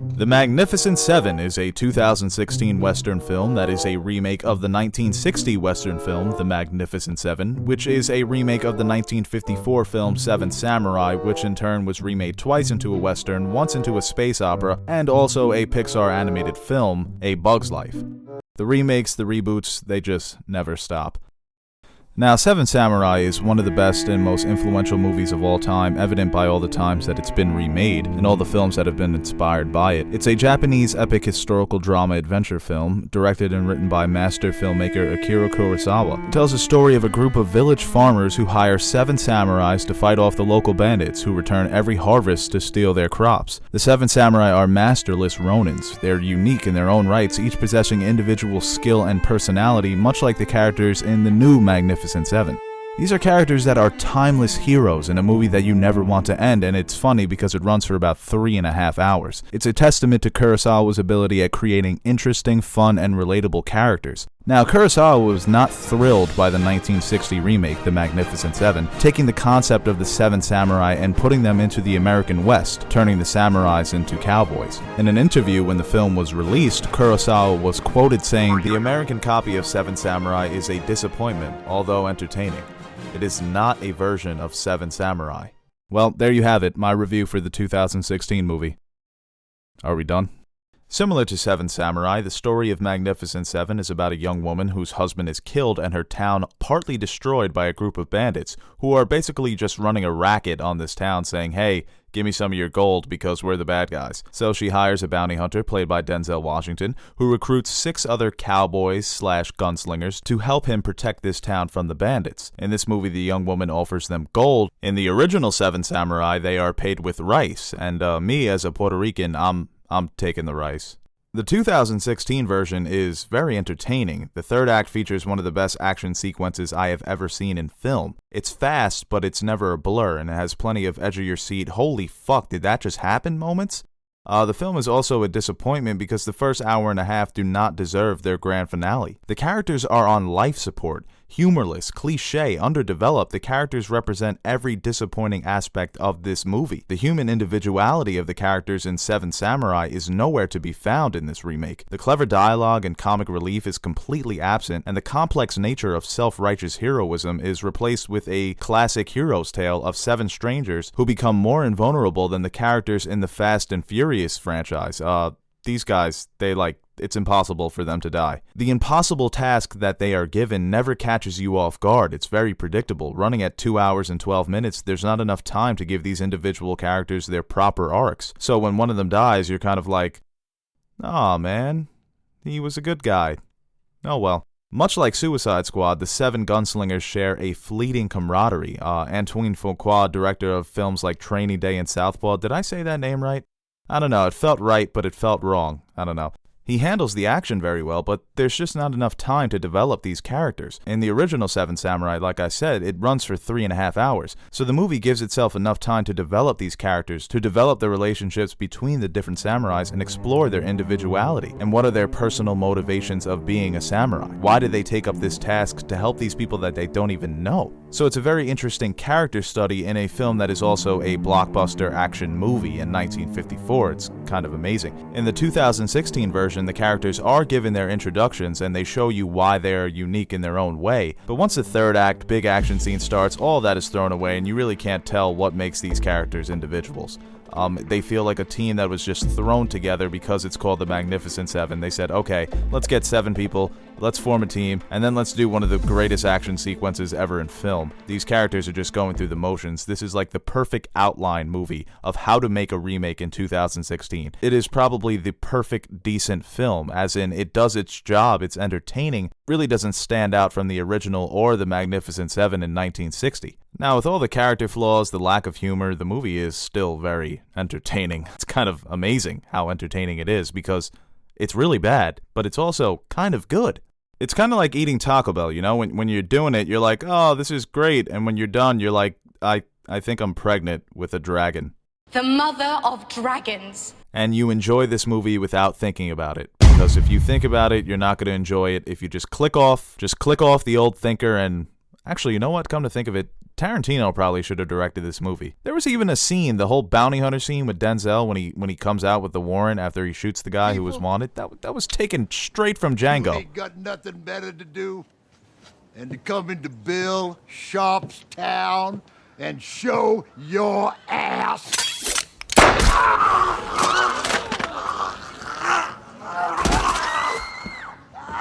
The Mangificent Seven is a 2016 Western film that is a remake of the 1960 Western film The Magnificent Seven, which is a remake of the 1954 film Seven Samurai, which in turn was remade twice into a Western, once into a space opera, and also a Pixar animated film, A Bug's Life. The remakes, the reboots, they just never stop. Now, Seven Samurai is one of the best and most influential movies of all time, evident by all the times that it's been remade, and all the films that have been inspired by it. It's a Japanese epic historical drama adventure film, directed and written by master filmmaker Akira Kurosawa. It tells the story of a group of village farmers who hire 7 samurais to fight off the local bandits who return every harvest to steal their crops. The 7 samurai are masterless ronins. They're unique in their own rights, each possessing individual skill and personality, much like the characters in the new Magnificent Seven. These are characters that are timeless heroes in a movie that you never want to end, and it's funny because it runs for about 3.5 hours. It's a testament to Kurosawa's ability at creating interesting, fun, and relatable characters. Now, Kurosawa was not thrilled by the 1960 remake, The Magnificent Seven, taking the concept of the 7 samurai and putting them into the American West, turning the samurais into cowboys. In an interview when the film was released, Kurosawa was quoted saying, "The American copy of Seven Samurai is a disappointment, although entertaining. It is not a version of Seven Samurai." Well, there you have it, my review for the 2016 movie. Are we done? Similar to Seven Samurai, the story of Magnificent Seven is about a young woman whose husband is killed and her town partly destroyed by a group of bandits who are basically just running a racket on this town saying, "Hey, give me some of your gold because we're the bad guys." So she hires a bounty hunter played by Denzel Washington who recruits 6 other cowboys/gunslingers to help him protect this town from the bandits. In this movie, the young woman offers them gold. In the original Seven Samurai, they are paid with rice, and me as a Puerto Rican, I'm taking the rice. The 2016 version is very entertaining. The third act features one of the best action sequences I have ever seen in film. It's fast, but it's never a blur, and it has plenty of edge-of-your-seat, "holy fuck, did that just happen" moments. The film is also a disappointment because the first hour and a half do not deserve their grand finale. The characters are on life support. Humorless, cliche, underdeveloped, the characters represent every disappointing aspect of this movie. The human individuality of the characters in Seven Samurai is nowhere to be found in this remake. The clever dialogue and comic relief is completely absent, and the complex nature of self-righteous heroism is replaced with a classic hero's tale of 7 strangers who become more invulnerable than the characters in the Fast and Furious franchise. These guys, it's impossible for them to die. The impossible task that they are given never catches you off guard. It's very predictable. Running at 2 hours and 12 minutes, there's not enough time to give these individual characters their proper arcs. So when one of them dies, you're kind of like, "Aw, man, he was a good guy. Oh well." Much like Suicide Squad, the 7 gunslingers share a fleeting camaraderie. Antoine Fuqua, director of films like Training Day and Southpaw, did I say that name right? I don't know, it felt right, but it felt wrong. I don't know. He handles the action very well, but there's just not enough time to develop these characters. In the original Seven Samurai, like I said, it runs for 3.5 hours, so the movie gives itself enough time to develop these characters, to develop the relationships between the different samurais and explore their individuality, and what are their personal motivations of being a samurai. Why did they take up this task to help these people that they don't even know? So it's a very interesting character study in a film that is also a blockbuster action movie in 1954. It's kind of amazing. In the 2016 version, the characters are given their introductions and they show you why they're unique in their own way. But once the third act, big action scene starts, all that is thrown away and you really can't tell what makes these characters individuals. They feel like a team that was just thrown together because it's called the Magnificent Seven. They said, okay, let's get 7 people, let's form a team, and then let's do one of the greatest action sequences ever in film. These characters are just going through the motions. This is like the perfect outline movie of how to make a remake in 2016. It is probably the perfect, decent film, as in it does its job, it's entertaining, really doesn't stand out from the original or the Magnificent Seven in 1960. Now, with all the character flaws, the lack of humor, the movie is still very entertaining. It's kind of amazing how entertaining it is because it's really bad, but it's also kind of good. It's kind of like eating Taco Bell, you know? When you're doing it, you're like, oh, this is great. And when you're done, you're like, I think I'm pregnant with a dragon. The mother of dragons. And you enjoy this movie without thinking about it. Because if you think about it, you're not going to enjoy it. If you just click off the old thinker and... Actually, you know what? Come to think of it, Tarantino probably should have directed this movie. There was even a scene, the whole bounty hunter scene with Denzel when he comes out with the warrant after he shoots the guy who was wanted. That was taken straight from Django. You ain't got nothing better to do than to come into Bill Sharp's town and show your ass.